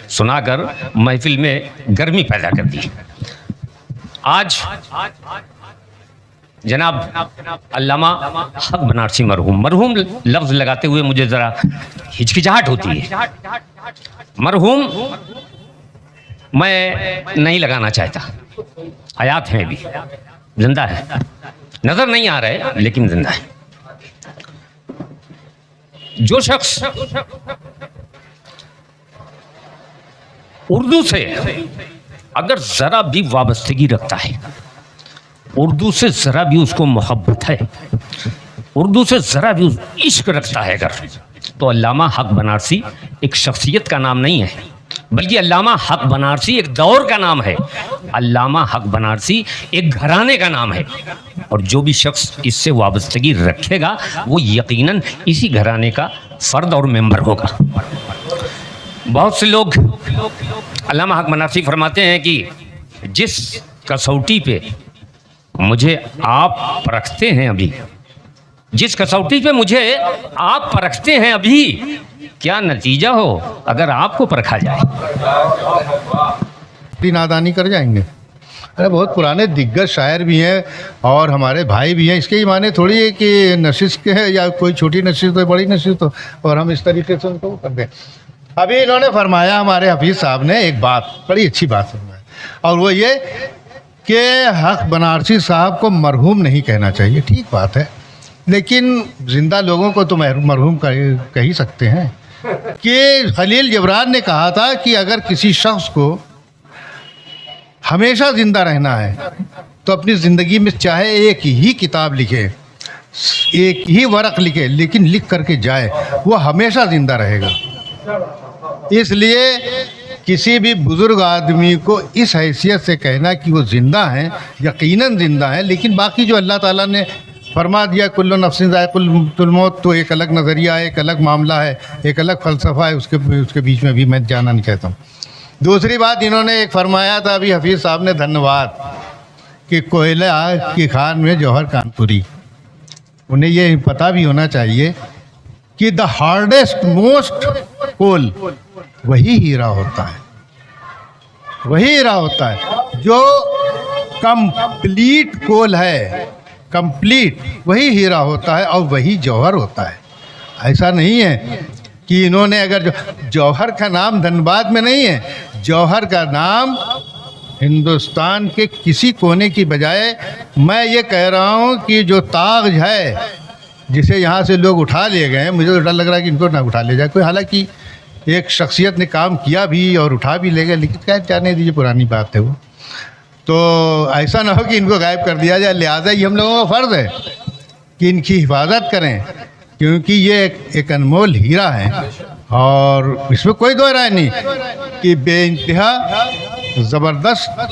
सुनाकर महफिल में गर्मी पैदा कर दी। आज जनाब अल्लामा हक बनारसी मरहूम लफ्ज लगाते हुए मुझे ज़रा हिचकिचाहट होती है। मरहूम मैं नहीं लगाना चाहता, हयात हैं, अभी जिंदा है, नजर नहीं आ रहे लेकिन जिंदा है। जो शख्स उर्दू से अगर जरा भी वाबस्तगी रखता है, उर्दू से जरा भी उसको मोहब्बत है, उर्दू से जरा भी इश्क रखता है अगर, तो अल्लामा हक बनारसी एक शख्सियत का नाम नहीं है, बल्कि अल्लामा हक बनारसी एक दौर का नाम है। अल्लामा हक बनारसी एक घराने का नाम है, और जो भी शख्स इससे वाबस्तगी रखेगा वो यकीनन इसी घराने का फर्द और मेंबर होगा। बहुत से लोग अल्लामा हक बनारसी फरमाते हैं कि जिस कसौटी पे मुझे आप परखते हैं अभी, जिस कसौटी पे मुझे आप परखते हैं अभी, क्या नतीजा हो अगर आपको परखा जाए। नादानी कर जाएंगे। अरे बहुत पुराने दिग्गज शायर भी हैं और हमारे भाई भी हैं। इसके ही माने थोड़ी है कि नशिश के है या कोई छोटी नशिश तो बड़ी नशिश तो, और हम इस तरीके से उनको कर दें। अभी इन्होंने फरमाया, हमारे हफीज़ साहब ने एक बात, बड़ी अच्छी बात फरमाई, और वो ये कि हक बनारसी साहब को मरहूम नहीं कहना चाहिए। ठीक बात है, लेकिन ज़िंदा लोगों को तो मरहूम कह ही सकते हैं। कि खलील जिब्रान ने कहा था कि अगर किसी शख्स को हमेशा ज़िंदा रहना है तो अपनी ज़िंदगी में चाहे एक ही किताब लिखे, एक ही वरक़ लिखे, लेकिन लिख करके जाए, वो हमेशा ज़िंदा रहेगा। इसलिए किसी भी बुज़ुर्ग आदमी को इस हैसियत से कहना कि वो ज़िंदा हैं, यकीनन ज़िंदा हैं, लेकिन बाकी जो अल्लाह ताला ने फरमा दिया कुल्लु नफ्सिन ज़ाइक़ुल मौत, तो एक अलग नज़रिया है, एक अलग मामला है, एक अलग फ़लसफ़ा है, उसके बीच में भी मैं जाना नहीं चाहता हूँ। दूसरी बात इन्होंने एक फरमाया था अभी हफीज़ साहब ने, धन्यवाद, कि कोयला की खान में जौहर कानपुरी। उन्हें ये पता भी होना चाहिए कि द हार्डेस्ट मोस्ट कोल वही हीरा होता है, वही हीरा होता है। जो कंप्लीट कोल है, कंप्लीट, वही हीरा होता है और वही जौहर होता है। ऐसा नहीं है कि इन्होंने अगर जौहर का नाम धनबाद में नहीं है, जौहर का नाम हिंदुस्तान के किसी कोने की बजाय, मैं ये कह रहा हूँ कि जो ताज है जिसे यहाँ से लोग उठा ले गए, मुझे तो डर लग रहा है कि इनको ना उठा ले जाए कोई। हालांकि एक शख्सियत ने काम किया भी और उठा भी ले गए, लेकिन क्या जाने दीजिए, पुरानी बात है वो। तो ऐसा ना हो कि इनको गायब कर दिया जाए। लिहाजा ये हम लोगों का फ़र्ज़ है कि इनकी हिफाजत करें, क्योंकि ये एक अनमोल हीरा है और इसमें कोई दो राय नहीं कि बेइंतहा ज़बरदस्त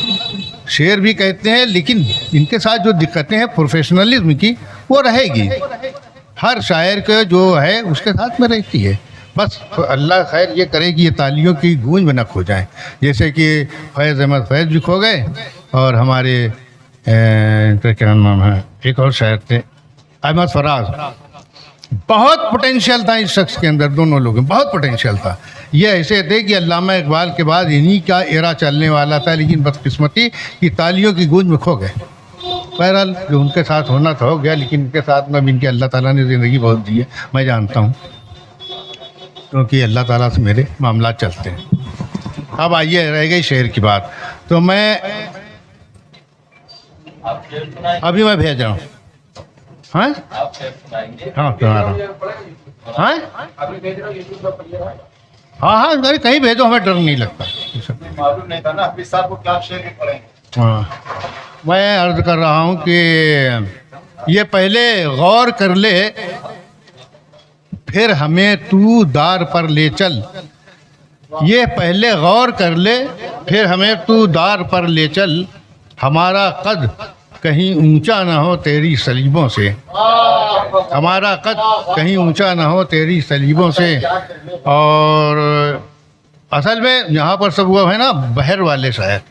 शेर भी कहते हैं, लेकिन इनके साथ जो दिक्कतें हैं प्रोफेशनलिज्म की, वो रहेगी। हर शायर के जो है उसके साथ में रहती है। बस अल्लाह खैर ये करे कि ये तालियों की गूंज में न खो जाए, जैसे कि फैज़ अहमद फैज़ भी खो गए, और हमारे क्या नाम है, एक और शायर थे अहमद फराज। बहुत पोटेंशियल था इस शख्स के अंदर, दोनों लोगों में बहुत पोटेंशियल था। ये ऐसे थे कि अल्लामा इकबाल के बाद इन्हीं का एरा चलने वाला था, लेकिन बदकिस्मती की तालियों की गूंज में खो गए। बहरहाल जो उनके साथ होना था हो गया, लेकिन इनके साथ में भी इनके अल्लाह ताला ने ज़िंदगी बहुत दी है, मैं जानता हूँ, क्योंकि अल्लाह ताला से मेरे मामला चलते हैं। अब आइए, रह गई शेर की बात, तो मैं अभी मैं भेज रहा हूँ। हाँ हाँ सुना रहा हूँ। हाँ हाँ हाँ, अरे कहीं भेजो, हमें डर नहीं लगता। मालूम नहीं था ना हफीज़ साहब को क्या शेर पढ़ेंगे। हाँ, मैं अर्ज़ कर रहा हूँ कि ये पहले गौर कर ले, फिर हमें तू दार पर ले चल। ये पहले गौर कर ले, फिर हमें तू दार पर ले चल। हमारा कद कहीं ऊंचा ना हो तेरी सलीबों से, हमारा कद कहीं ऊंचा ना हो तेरी सलीबों से। और असल में यहाँ पर सब वो है ना, बहर वाले शायर,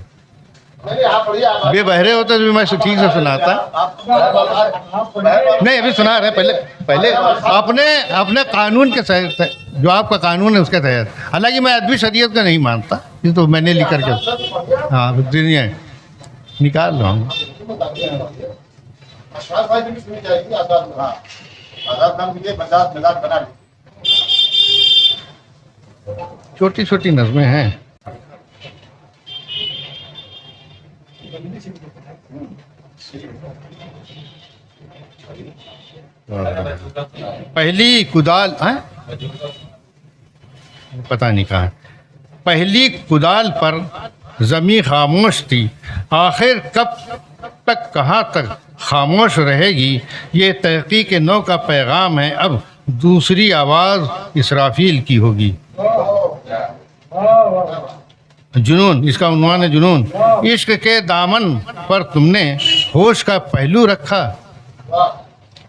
बेबहरे होते तो भी मैं ठीक से सुनाता। नहीं अभी सुना रहे, पहले पहले अपने अपने कानून के तहत, जो आपका कानून है उसके तहत। हालांकि मैं अदबी शरीयत का नहीं मानता, ये तो मैंने लिख करके हाँ निकाल रहा हूँ। अशफाक भाई की भी सुनी जाएगी। आजाद, हाँ, आजाद खान की मजाक मजाक बना ली। छोटी छोटी नज़में हैं। पहली कुदाल है, पता नहीं कहाँ। पहली कुदाल पर ज़मीं खामोश थी, आखिर कब तक कहाँ तक खामोश रहेगी। ये तहक़ीक़ नौ का पैगाम है, अब दूसरी आवाज़ इसराफील की होगी। जुनून, इसका उन्वान है जुनून। इश्क के दामन पर तुमने होश का पहलू रखा,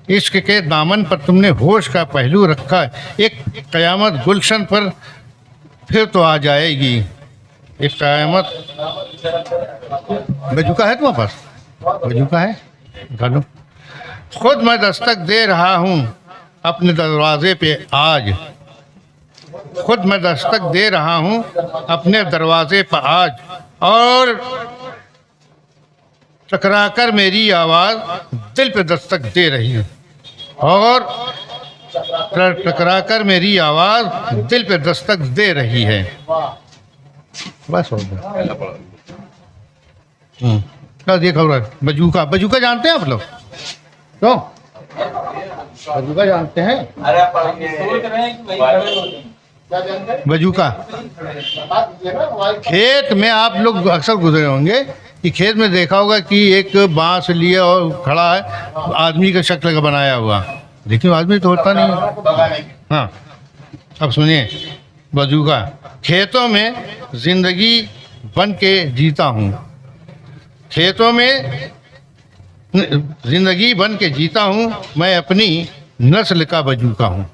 इश्क के दामन पर तुमने होश का पहलू रखा। एक क़यामत गुलशन पर फिर तो आ जाएगी, एक क़यामत। बजूका है तुम्हारे पास? बजूका है, गालो। खुद मैं दस्तक दे रहा हूँ अपने दरवाजे पे आज, खुद मैं दस्तक दे रहा हूँ अपने दरवाजे पर आज, और टकराकर मेरी आवाज़ दिल पे दस्तक दे रही है, और टकराकर मेरी आवाज़ दिल पे दस्तक दे रही है। बस हो गया। क्या देखा हो रहा है? बजूका, बजूका जानते हैं आप लोग? क्यों बजूका जानते हैं? बजूका खेत में आप लोग अक्सर गुजरे होंगे कि खेत में देखा होगा कि एक बांस लिए और खड़ा है, आदमी का शक्ल का बनाया हुआ, लेकिन आदमी तो होता नहीं है। हाँ, अब सुनिए, बजूका। खेतों में ज़िंदगी बन के जीता हूँ, खेतों में ज़िंदगी बन के जीता हूँ, मैं अपनी नस्ल का बजूका हूँ।